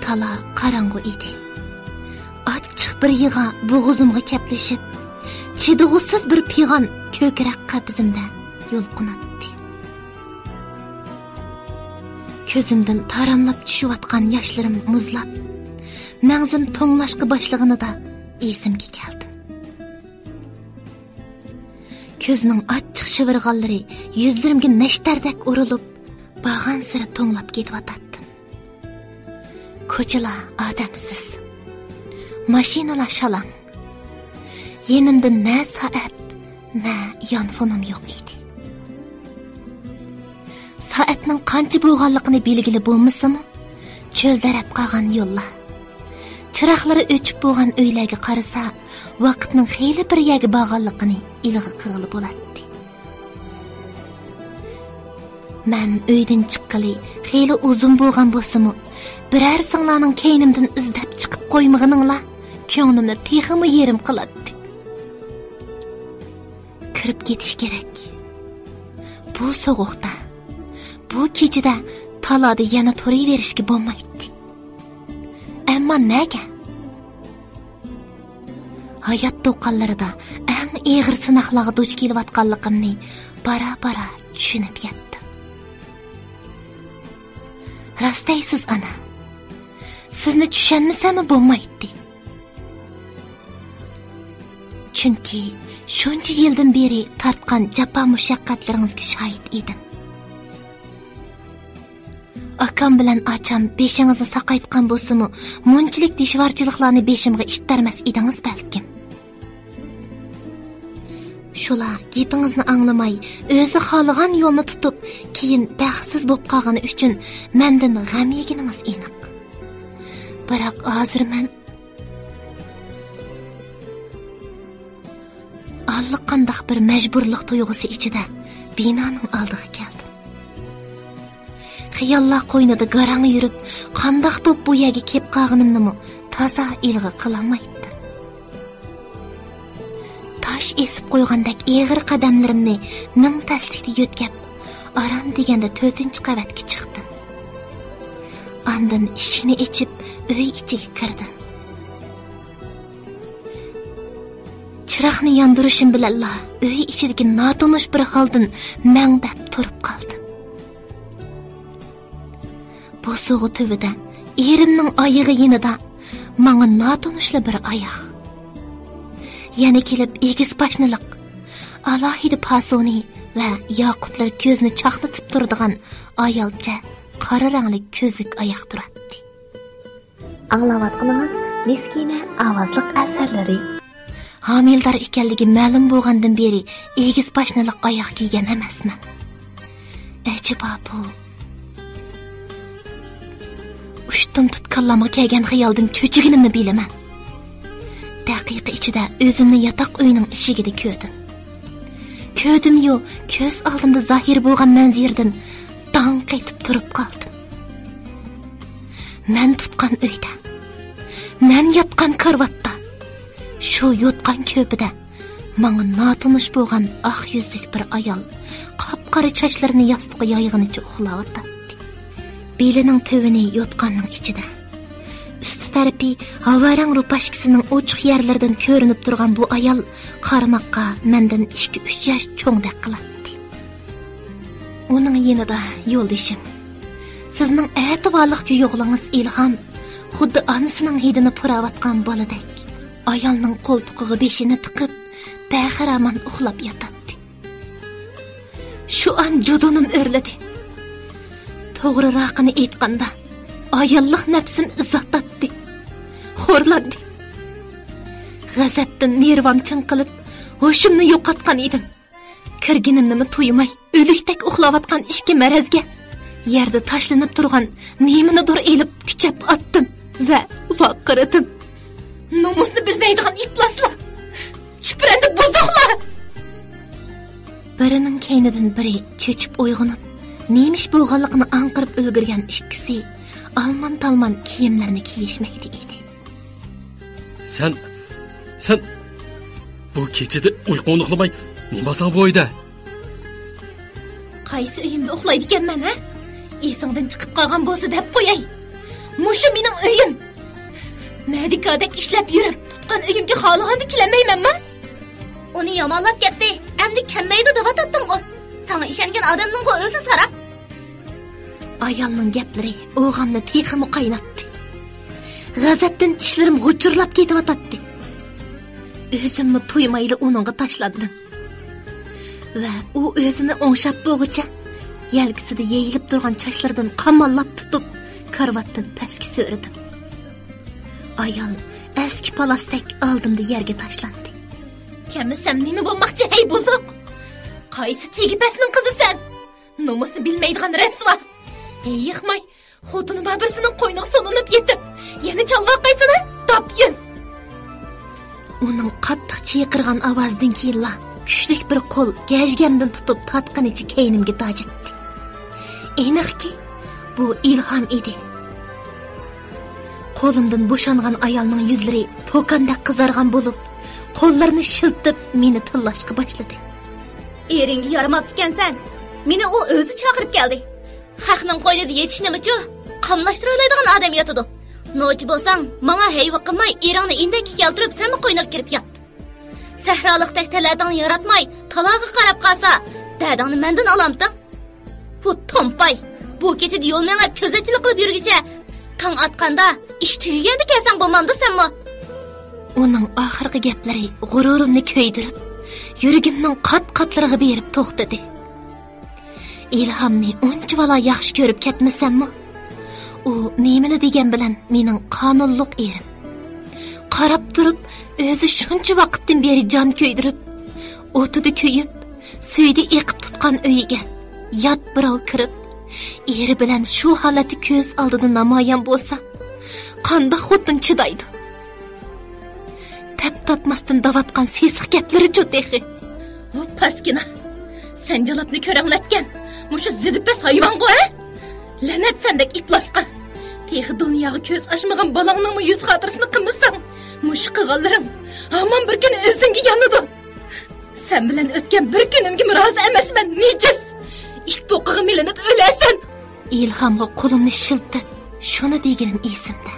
tala qarangu edi. Açıq bir yığa boğazımğa kəplişib, çedig'usiz bir piyğan ko'krak qabzimda yolqunatdi. Ko'zimdan taramlab tushayotgan yoshlarim muzlab, mağzim to'nglashqa boshlag'inida esimga keldim. Ko'zning achchiq shivirg'anlari yuzlarimga nashtardek urilib, bag'an sira to'nglab ketayotdi. Ko'chalar odamsiz, mashinalar shalang. Yenimda ne saat, ne yanfonim yo'q edi. Saatning qancha bo'lganligini belgili bo'lmasa-mu, cho'ldarab qolgan yo'llar. Chiroqlari o'chib bo'lgan uylarga qarasa, vaqtning xeyli bir yerga borganligini ilg'i qilib bo'ladi. Men uydan chiqqali xeyli uzun bo'lgan bo'lsa-mu, biror singlarning keynimdan izdab chiqib qo'ymaganinglar ko'nglimni texmi yerim qiladi. Kirib ketish kerak. Bu so'g'uqda, bu kechida talada yana turaverishga bo'lmaydi. Ammo nega? Hayot to'qanlarida eng og'ir sinoqlarga duch kelayotganligimni bara-bara tushunib yetdim. Rastaysiz ana. Sizni tushunmasam bo'lmaydi. Chunki shuncha yildan beri tartgan jafo mushaqqatlaringizga shohid edim. Akam bilan acham beshingizni saqaytgan bo'lsa-mu, munchilik dishvarchiliklarni beshimga ishtarmas edingiz balkim. Shular gapingizni anglamay, o'zi xohlagan yo'lni tutib, keyin baxtsiz bo'lib qolgani uchun mendan g'am yeganingiz aniq. Biroq hozir men allaqanday bir majburlik tuyg'usi ichida binoning oldiga keldim. Xiyollar qo'ynida garang yurib, qandoq bo'lib bu yerga kelib qolganimni toza ilg'i qilolmaydi. Tosh esib qo'ygandek eg'ir qadamlarimni ming taslikda yo'tkab, aram deganda 4-qavatga chiqdim. Ondan eshikni ochib, uy ichiga kirdim. Chiroqni yondirishim bilan uy ichidagi notanish bir holdan mangdab turib qoldim. Bu soğu tüvide, erimning oyog'i yenida, manga notanishli bir oyoq. Yana kelib egiz pashnilik, alohida pasoni va yoqutlar ko'zni chaqnatib turadigan ayolcha qora rangli ko'zlik oyoq turadi. Anglayotganingiz Miskina ovozliq asarlari. Homildor ekanligi ma'lum bo'lgandan beri egiz pashnilik oyoq kiygan emasman. Ajaba bu ushtum tutqanlamga kelgan xiyoldan cho'chiginimni bilaman. Daqiqa ichida o'zimni yotoq uyining eshigida ko'rdim. Ko'rdim-yu, ko'z oldimda zohir bo'lgan manzirdan dong qaytib turib qoldim. Men tutgan uyda, men yotgan karvatda, shu yotgan ko'pida menga notanish bo'lgan oq yuzlik bir ayol qop-qora sochlarini yostiqqa yoyg'inicha uxlayotdi. Belining tövini yotqanning ichida. Üst tarafi havarang rupashkisining ochiq yerlaridan ko'rinib turgan bu ayol qarmoqqa mendan 2-3 yosh cho'ngdek qiladi. Uning yanida yo'ldishim. Sizning ativorliq yo'g'lingiz Ilhom, xuddi onasining hidini puravatgan boladek, ayolning qo'ltig'iga beshini tiqib, taxiraman uxlab yotadi. Shu an judonim o'rladi. To'g'rirog'ini aytganda, ayollik nafsim izzatdi, xo'rlandi. G'azabdan nervam chinqilib, hoshimni yo'qotgan edim. Kirginimni to'ymay, o'likdek uxlayotgan ishki marazga yerda tashlanib turgan nemanidir elib kuchab otdim va vaqiradim. Nomusni bilmaydigan ifloslar, chuprandi buzuqlar. Birining keynidan biri cho'chib uyg'onib, neymiş bo'lganligini anqirib ulgurgan ikkisi alman-talman kiyimlarni kiyishmoqda edi. Sen bu kechada uyquni uxlamay nimasan bu uyda? Qaysi uyimda uxlaydi ekanman, ha? Esingdan chiqib qolgan bo'lsa deb qo'yay. Mushu mening uyim. Medikadek ishlab yurib, tutgan uyimga xohlaganda kelamaymanmi? Uni yomonlab ketdi. Endi kelmaydi deb atatdim-ku. Sana ishongan odamning o'zi sarab. Ayolning gaplari o'g'amni texmi qaynatdi. G'azabdan tishlarim g'uchurlab ketyotdi. O'zimni to'ymayli uningga tashlandim. Va u o'zini o'ngshab bo'g'icha yelkisida yeyilib turgan chachlaridan qamallab tutib, karvatdan pastga so'rdim. Ayol eski palastek oldimda yerga tashlandi. Kemisam nima bo'lmoqchi, hey buzuq? Qaysi tegipasning qizisan? Nomusni bilmaydigan rasva. Ey yıxmay, xotini babirsining qo'yniga solinib yetib, yana chalvoqaysini top yuz. Uning qattiq chiyqirgan ovozdan keyinla kuchli bir qo'l gajgamdan tutib tatqinichi keynimga tajitdi. Aniqki, bu ilhom edi. Qo'limdan bo'shangan ayolning yuzlari po'kandek qizargan bo'lib, qo'llarini shiltib meni tillashga boshladi. Eringga yaramabdi ekansan. Meni u o'zi chaqirib keldi. Haqning qo'ynida yetishning uchun qamlashtira oladigan odam yotadi. Nochi bo'lsang, menga hayva qilmay, eringni indakka keltirib, sen qo'yniga kirib yotdi. Sahrolikdek talading yaratmay, talog'iga qarab qolsa, dadingni mendan olamding. Bu tompay, bu kechida yo'lmanga ko'zatchilik qilib yurgicha, tong atqanda ish tugaganda kelsan bo'lmamdi senmi? Uning oxirgi gaplari g'ururimni ko'ydirib, yuragimning qat-qatlariga berib to'xtadi. İlhamni unchavala yaxshi ko'rib ketmasammi? U nimani degan bilan mening qonunliq erim. Qarab turib, o'zi shuncha vaqtdan beri jon ko'ydirib, o'tida ko'yib, suyda eqib tutgan uyiga yot birov kirib, eri bilan shu holati ko'z oldida namoyon bo'lsa, qanday xotin chidaydi? Tap tatmasdan davatgan sesiq gaplari jo'tehi. O paskina, sen jalobni ko'ranglatgan. Mushu zidipes hayvan qo'y. Lanet sendek iplasqa. Texi dunyoga ko'z ochmagan balangning yuz xotirasini qilmasang, mush qilganlaring hamon bir kun o'zingga yanadi. Sen bilan o'tgan bir kunimga rozi emasman, nejis. Ish to'qiga milinib o'lasan. İlhamga qo'limni shiltib, shuni deganim esimda.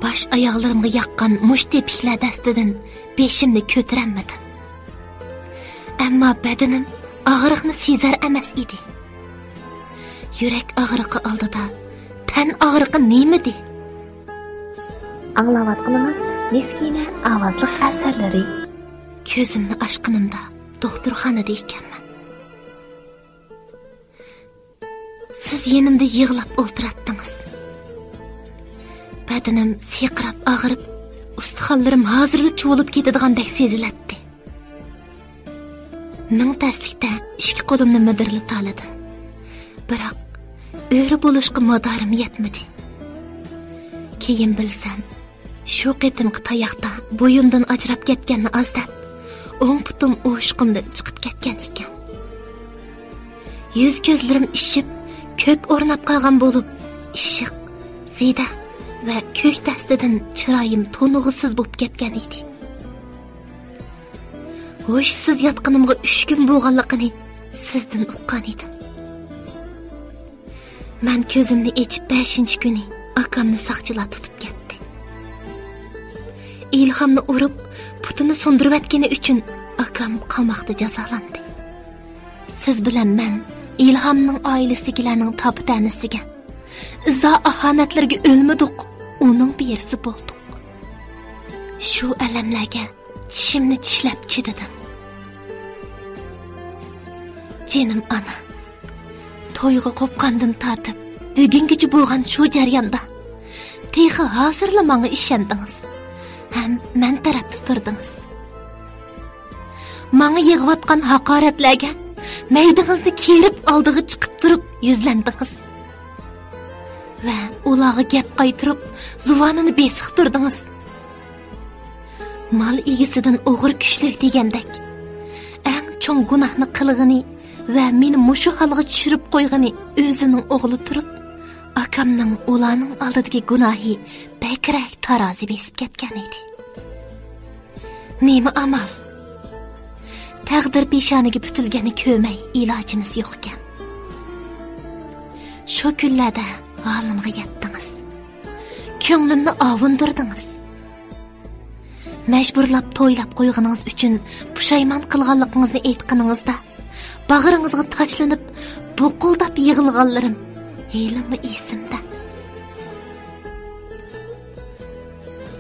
Baş oyoqlarimga yaqqan mush tepiklar dastidan beshimni ko'taranmadim. Ammo badanim og'riqni sezar emas edi. Yurak og'riqi oldida tan og'riqi nimadi? Anglayotganimiz Miskina ovozli asarlari. Ko'zimni ochganimda doktorxonada ekanman. Siz yenimda yig'lab o'tiratdingiz. Badanim seqirab og'rib, ustixonlarim hozirda chuvilib ketadigandek sezilatdi. Ming taslikda ikki qo'limni midirlata oldim. Biroq o'ri bo'lishga madorim yetmadi. Keyin bilsam, shu qitimqi tayoqda bo'yimdan ajrab ketganni azdab, o'ng putim o'shqimdan chiqib ketgan ekan. Yuz ko'zlarim ishib, ko'k o'rnab qolgan bo'lib, ishiq, zida va ko'k dastidan chiroyim to'nug'isiz bo'lib ketgan edi. Ho'shsiz yotqinimga 3 kun bo'lganligini sizdan uqqan edim. Men ko'zimni ochib 5-kuni akamni saqchilar tutib ketdi. İlhamni urib, putini so'ndirib atgani uchun akam qamoqda jazolandi. Siz bilan men İlhamning oilasidagilarning topitanisiga izo ahonatlarga o'lmadik, uning berisi bo'ldik. Shu alamlarga tishimni tishlab chidadim. Jenim ana, to'yga qo'pqandan tortib, bugungacha bo'lgan shu jarayonda texi hozirla menga ishondingiz. Ham men tarafda turdingiz. Menga yig'vatgan haqoratlarga maydingizni kerib oldiga chiqib turib yuzlandingiz. Va ularga gap qaytirib, zuvonini besiq turdingiz. Mal egisidan o'g'ir kuchli degandek, eng cho'ng gunohni qilg'ini va meni mushu holga tushirib qo'yg'ini o'zining o'g'li turib, akamning ularning oldidagi gunohi bakrak tarozi besib ketgan edi. Nima amal? Taqdir peshoniga putilgani ko'may ilojimiz yo'q ekan. Shu kunlarda halimga yetdingiz. Ko'nglimni avundirdingiz. Mecburlab to'ylab qo'yganingiz uchun pushaymon qilganligingizni aytganingizda bag'ringizga tashlanib bo'quldab yig'ilganlarim heylimi esimda.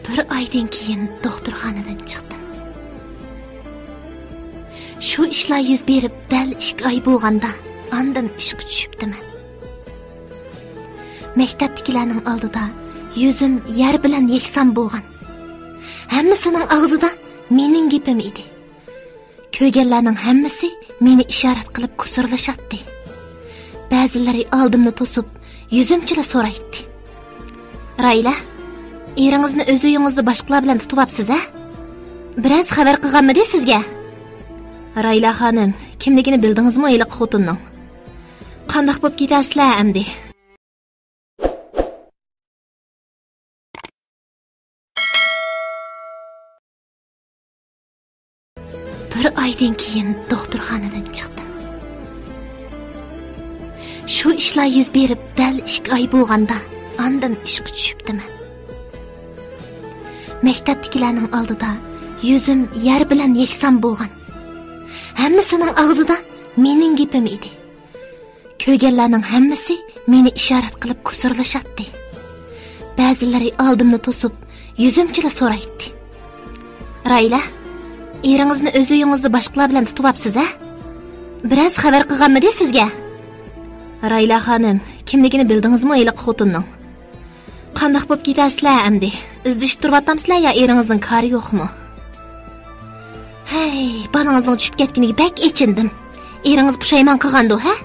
Bir oydan keyin doktorxonadan chiqdim. Shu ishlar yuz berib dal 2 oy bo'lganda ondan ishga tushibdiman. Maktabdagilarning oldida yuzim yer bilan yeksan bo'lgan. Hammasining og'zida mening gapim edi. Ko'rganlarning hammasi meni ishorat qilib kusurlashatdi. Ba'zilari oldimni to'sib, yuzimchila so'raydi. Rayla, eringizni o'z uyingizda boshqalar bilan tutibsiz, a? Biroz xabar qilganmidi sizga? Rayla xonim, kimligini bildingizmi iliq xotinning? Qandoq bo'lib ketasizlar endi? Bir oydan keyin doktorxonadan chiqdim. Shu ishlar yuz berib dal 2 oy bo'lganda ondan ishga tushibdiman. Maktabdagilarning oldida yuzim yer bilan yeksan bo'lgan. Hammasining og'zida mening gapim edi. Ko'rganlarning hammasi meni ishorat qilib kusurlashatdi. Ba'zilari oldimni to'sib, yuzimchila so'raydi. Rayla, eringizni o'z uyingizda boshqalar bilan tutibsiz, a? Biroz xabar qilganmidi sizga? Rayla xonim, kimligini bildingizmi iliq xotinning? Qandoq bo'lib ketasizlar endi? Izdishib turibamsizlar ya eringizning kari yo'qmi? Hey, balangizning tushib ketganiga bak echindim. Eringiz pushaymon qilgandi, ha?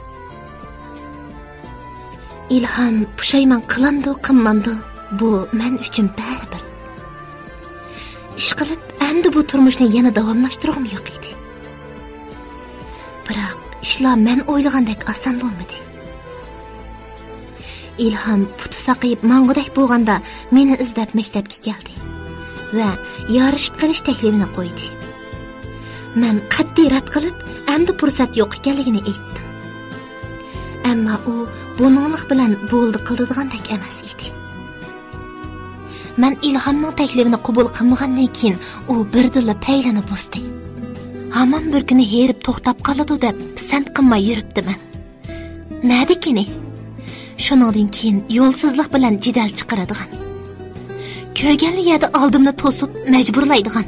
Ilhom pushaymon qilandi, qilmandi. Bu men uchun baribir. Ish qilib, endi bu turmushni yana davomlashtirishim yo'q edi. Biroq ishlar men o'ylagandek oson bo'lmadi. Ilhom puti saqayib mang'udak bo'lganda meni izlab maktabga keldi va yorishib qilish taklifini qo'ydi. Men qat'iy rad qilib, endi fursat yo'q ekanligini aytdim. Ammo u buninglik bilan bo'ldi qildidigandek emas edi. Men Ilhomning taklifini qabul qilmagandan keyin u birdilla paylani bosdi. Hamon bir kuni herib to'xtab qoladi deb pisand qilmay yuribdiman. Nadikini? Shuningdan keyin yo'lsizlik bilan jidal chiqaradigan. Ko'rganli yerda oldimni to'sib majburlaydigan.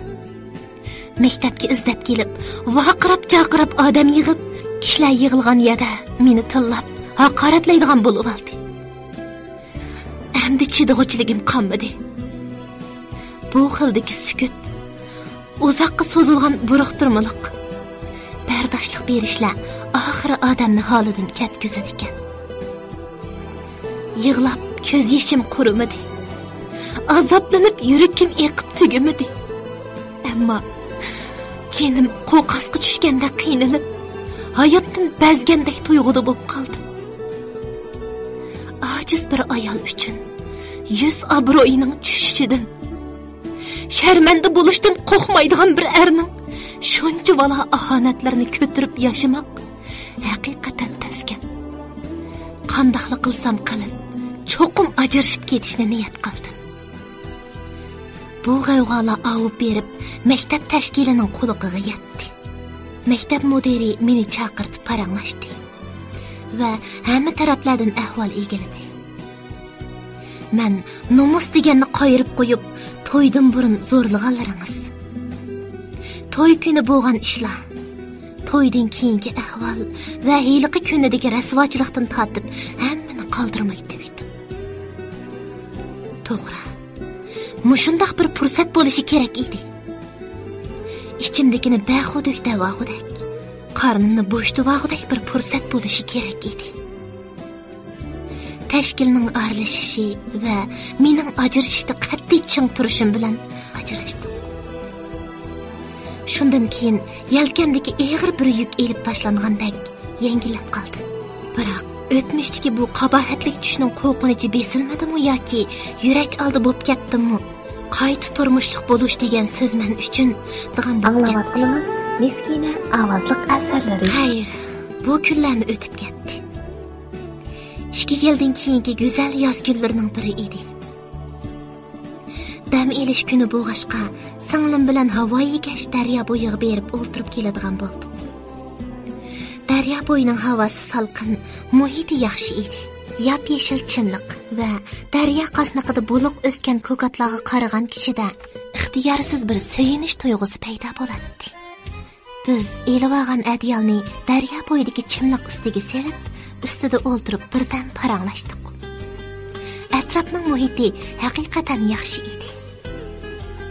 Maktabga izlab kelib, vaqirab-chaqirib odam yig'ib, kishilar yig'ilgan yerda meni tillab, haqoratlaydigan bo'lib oldi. Endi chidag'uchiligim qolmadi. Bu xildagi sukut, uzoqqa so'zilgan buruqtirmaliq, bardoshlik berishlar oxiri odamni holidan ketkizadi ekan. Yig'lab ko'z yashim qurimadi. Azoblanib yurakim eqib tugimadi. Ammo jinim qo'rqasga tushganda qiynalib, hayotdan bazgandek tuyg'uda bo'lib qoldim. Ojiz bir ayol uchun yuz obro'yining tushishidan, sharmanda bo'lishdan qo'rqmaydigan bir erning shuncha vala ahonatlarni ko'tirib yashamoq haqiqatan taskin. Qandoqli qilsam qilib, cho'qim ajrashib ketishni niyat qildim. Bu g'avg'olar avib berib, maktab tashkilining qo'liqiga yetdi. Maktab mudiri meni chaqirib paranglashdi va hamma taraflardan ahvol egildi. Men nomus deganni qoyirib qo'yib, to'ydan burun zo'rlaganlaringiz. To'y kuni bo'lgan ishlar, to'ydan keyingi ahvol va hiyliqi kunidagi rasvochilikdan tortib, hammani qoldirmay tegdim. To'g'ri, mushundaq bir fursat bo'lishi kerak edi. Ichimdagini baxuduk davog'udak, qornimni bo'sh tuvog'udak bir fursat bo'lishi kerak edi. Tashkilning aralashishi va mening ajrashishda qat'iy ching turishim bilan ajrashdim. Shundan keyin yelkamdagi og'ir bir yuk elib tashlangandek yengillab qoldi. Biroq o'tmishdagi bu qabohatlik tushning qo'rqinichi besilmadimi yoki yurak oldi bo'lib ketdimi? Qayta turmushlik bo'lish degan so'z men uchun degan Anglavatdingiz? Miskina ovozliq asarlari. Hayır, bu kunlarni o'tib ketdi. 2 yildan keyingi go'zal yoz kunlarining biri edi. Dam elish kuni bo'lg'ashqa, singlim bilan Havoyigash daryo bo'yiga berib o'ltirib keladigan bo'ldik. Daryo bo'yining havosi salqin, muhiti yaxshi edi. Yap-yeshil chimliq va daryo qasnaqida bo'liq o'sgan ko'katlarga qaragan kishida ixtiyorsiz bir suyunish tuyg'usi paydo bo'ladi. Biz elib olgan adyalni daryo bo'yidagi chimliq ustiga serib, ustida o'ltirib birdan paranglashdik. Atrofning muhiti haqiqatan yaxshi edi.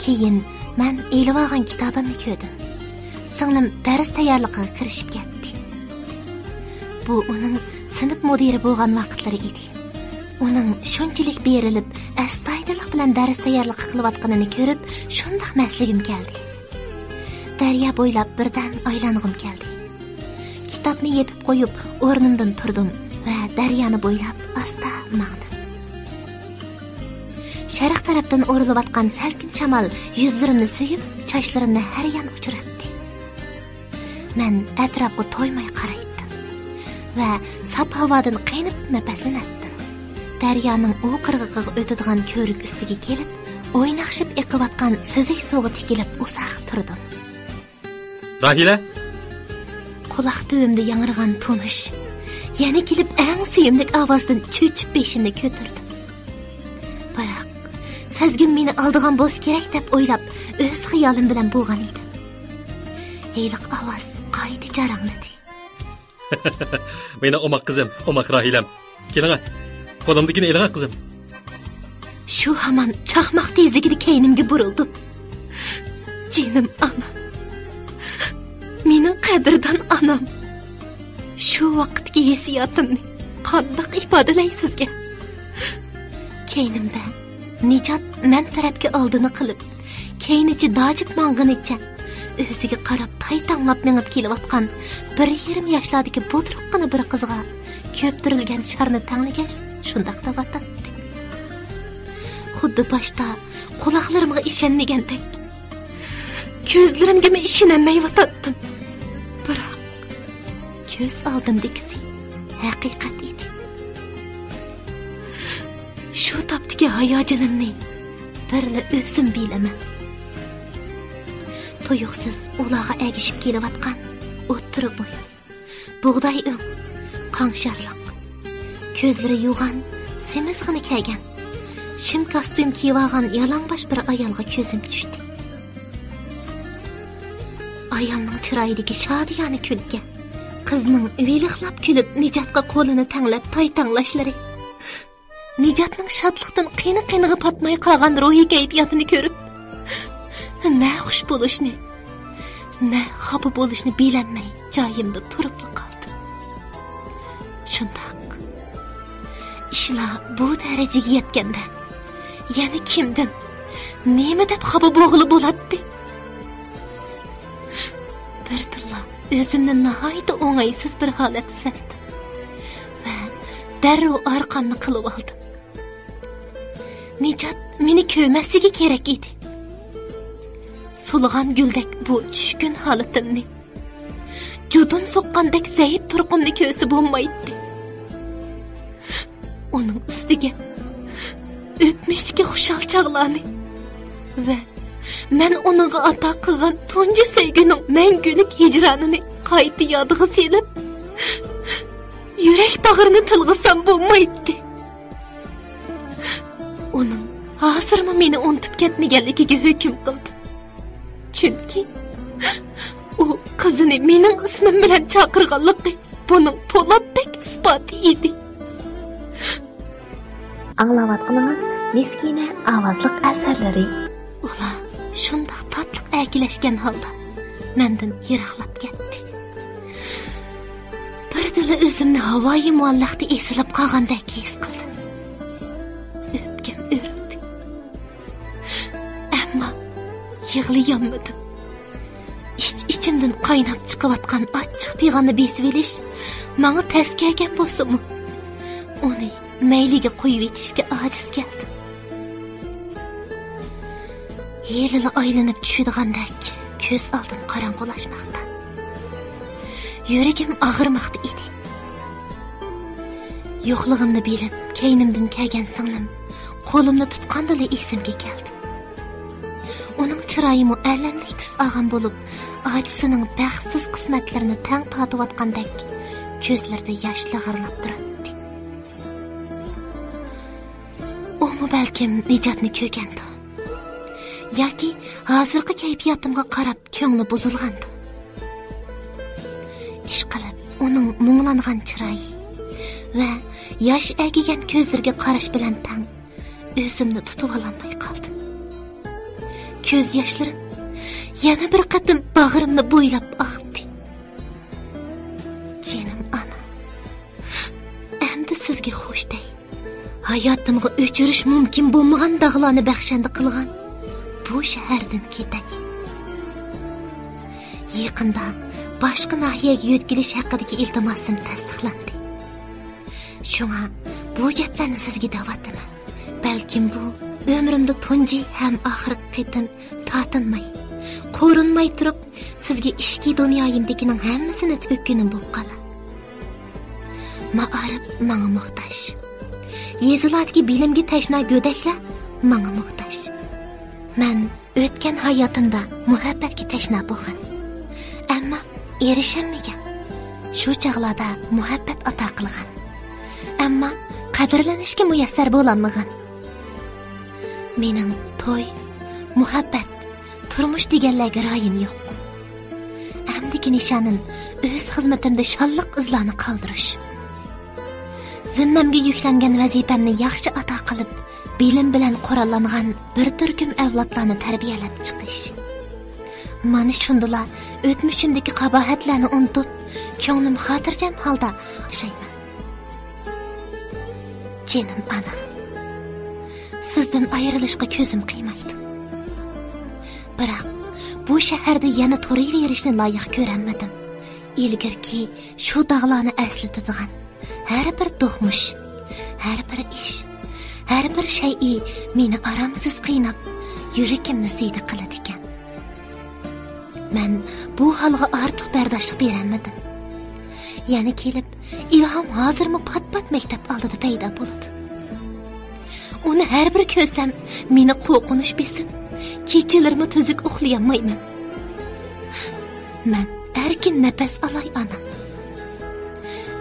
Keyin men elib olgan kitobimni ko'rdim. Singlim dars tayyorligiga kirishib ketdi. Bu uning sinf mudiri bo'lgan vaqtlari edi. Uning shunchalik berilib, astoydillik bilan dars tayyorligi qilayotganini ko'rib, shundoq masligim keldi. Daryo bo'ylab birdan aylang'im keldi. Kitobni yepib qo'yib, o'rnimdan turdim va daryoni bo'ylab asta mangdim. Sharq tarafdan o'rilayotgan salqin shamol yuzlarimni suyib, sochlarimni har yon uchratdi. Men atrofga to'ymay qaraydim va sap havodan qaynib nafaslandim. Daryoning u qirg'iqiga o'tadigan ko'rik ustiga kelib, o'ynaqshib eqiyotgan suzuk suvga tikilib uzoq turdim. Rahila, quloq tubimda yangragan tonish, yana kelib eng suyimlik ovozdan cho'chib beshimni ko'tardim. Biroq sezgim meni oldigan bo'lish kerak deb o'ylab, o'z xiyolim bilan bo'lgan edim. Heyliq ovoz qayta jarangladi. Meni omoq qizim, omoq Rahilam. Keling, qo'limdagini eling qizim. Shu hamon chaqmoq tezligida keynimga burildim. Jinim ana. Mening qadrdon anam. Shu vaqtdagi hissiyotimni qandoq ifodalay sizga? Keynimda Nijat men tarafga oldini qilib, keynichi dojib mang'inicha o'ziga qarab taytanlab mengib kelayotgan 1,5 yoshlardagi bo'truqqina bir qizga ko'ptirilgan sharni tanlagash shundoq davatdi. Xuddi boshda quloqlarimga ishonmagandek, ko'zlarimga ishonmay vatdim. Biroq ko'z oldimdagisi haqiqat edi. Shu topdagi hayojonimni birla o'zim bilaman. Tuyuqsiz ularga egishib kelayotgan o'ttirib bo'y, bug'doy o'ng, qanşarliq, ko'zlari yo'g'an, semizg'ini kiygan, shim kostyum kiyib olgan yalangbosh bir ayolga ko'zim tushdi. Ayolning chiroyidagi shodiyona kulgi, qizning veliqlab kulib Nijatga qo'lini tanglab taytanglashlari, Nijatning shodlikdan qiyni-qiyniga patmay qolgan ruhiy kayfiyatini ko'rib, ne xush bo'lishni, ne xafa bo'lishni bilolmay joyimda turib qoldim. Shundoq ishlar bu darajaga yetganda, yana kimdan, nima deb xafa bo'g'ilib bo'ladi? Birtilla o'zimni nihoyat o'ng'aysiz bir holatda sezdim va darrov orqamni qilib oldim. Nijat meni ko'masligi kerak edi. Sulg'an guldek bu tushkun holatimni, judun soqqandek zaif turqimni ko'rsa bo'lmaydi. Uning ustiga o'tmishdagi xushal chog'larni va men uningga ato qilgan tunji sevgining mangulik hijronini qayta yodiga silib, yurak bag'rini tilg'isam bo'lmaydi. Uning hozirmi meni unutib ketmaganligiga hukm qildi. Chunki u qizini mening ismim bilan chaqirganligi buning po'latdek isboti edi. Anglayotganingiz Miskina ovozliq asarlari. Ular shundoq tatliq akilashgan holda mendan yiroqlab ketdi. Birdila o'zimni havoyi muallaqda esilib qolgandek his qildim. O'pkam o'rdi. Ammo yig'layolmadim. İçimden qaynab chiqayotgan ochiq pig'onni besib elish menga tas kelgan bo'lsa-mu, uni mayliga qo'yib etishga ojiz keldim. Yelila aylanib tushadigandak ko'z oldim qorong'ulashmoqda. Yuragim og'irmoqda edi. Yo'qlig'imni bilib, keynimdan kelgan singlim qo'limni tutqandala esimga keldi. Uning chiroyimi allanlik tus olgan bo'lib, ojisining baxtsiz qismatlarini tang tatiyotgandek ko'zlarida yosh lig'irlab turardi. Umi balkim nijotni ko'rgandi. Yoki hozirgi kayfiyatimga qarab ko'ngli buzilgandi. Ishqilib, uning munglangan chiroyi va yosh agigan ko'zlarga qarash bilan tang o'zimni tutib ololmay qoldim. Ko'z yoshlarim yana bir qatim bag'rimni bo'ylab oqdi. Jinim ana, endi sizga xo'shday. Hayotimga o'chirish mumkin bo'lmagan dog'larni baxshandi qilgan bu shahardan ketay. Yaqinda boshqa nahiyaga yo'tkilish haqidagi iltimosim tasdiqlandi. Shunga bu gaplarni sizga da'vataman. Balkim bu ömrümde tunji hem oxirgi qitim tatinmay, qo'rinmay turib, sizga ishki dunyoyimdagining hammasini to'kkunim bo'lib qolar. Ma'arif menga muhtoj. Yezilardagi bilimga tashna go'daklar menga muhtoj. Men o'tgan hayotimda muhabbatga tashna bo'lgan. Ammo erishaolmagan. Shu chaqlarda muhabbat ato qilgan. Ammo qadrlanishga muyassar bo'lolmagan. Mening to'y, muhabbat, turmush deganlarga ra'yim yo'q. Amdiki nishonim o'z xizmatimda shalliq izlarni qoldirish. Zimmamga yuklangan vazifamni yaxshi ado qilib, bilim bilan qurollangan bir turkum avlodlarni tarbiyalab chiqish. Mana shundala o'tmishimdagi qabohatlarni unutib, ko'nglim xotirjam holda yashayman. Jinim ana, sizdan ayrilishga ko'zim qiymaydi. Biroq bu shaharda yana turaverishni loyiq ko'ramadim. Ilgirki shu dog'larni eslatadigan har bir do'xmush, har bir ish, har bir shay'i meni aramsiz qiynab, yuragimni ziyda qiladi ekan. Men bu holga ortiq bardoshlik beramadim. Yana kelib, ilhom hozirmi pat-pat maktab oldida paydo bo'ldi. Uni har bir ko'rsam, meni qo'rqinish besim, kechalarimi to'zuk uxlayolmayman. Men erkin nafas olay ana.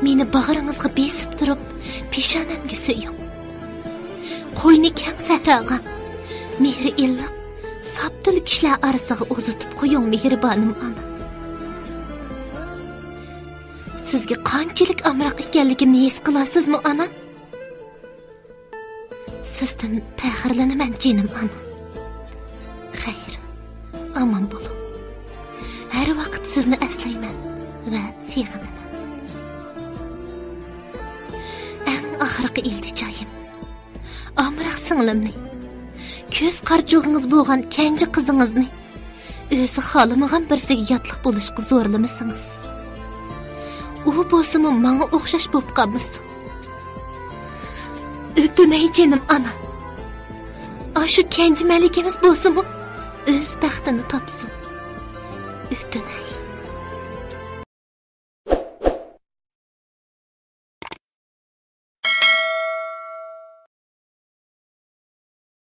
Meni bag'ringizga besib turib, peshonamga so'ying. Qo'yni kang sahroga, mehri illiq, saptil kishilar orasiga o'zitib qo'ying mehribonim ana. Sizga qanchalik amroq ekanligimni his qilasizmi ana? Sizdan faxrlanaman jinim ana. Xayr, omon bo'ling. Har vaqt sizni aslayman va sevinaman. Eng oxirgi iltijoyim, amroq singlimni, ko'z qarchug'ingiz bo'lgan kenji qizingizni o'zi xohlamagan birsiga yotliq bo'lishga zo'rlamasangiz. U bo'lsa-mu menga o'xshash bo'lib qolmasin. O'tinay jinim ana. Ashu kenji malikimiz bo'lsa-mu o'z baxtini topsin. O'tinay.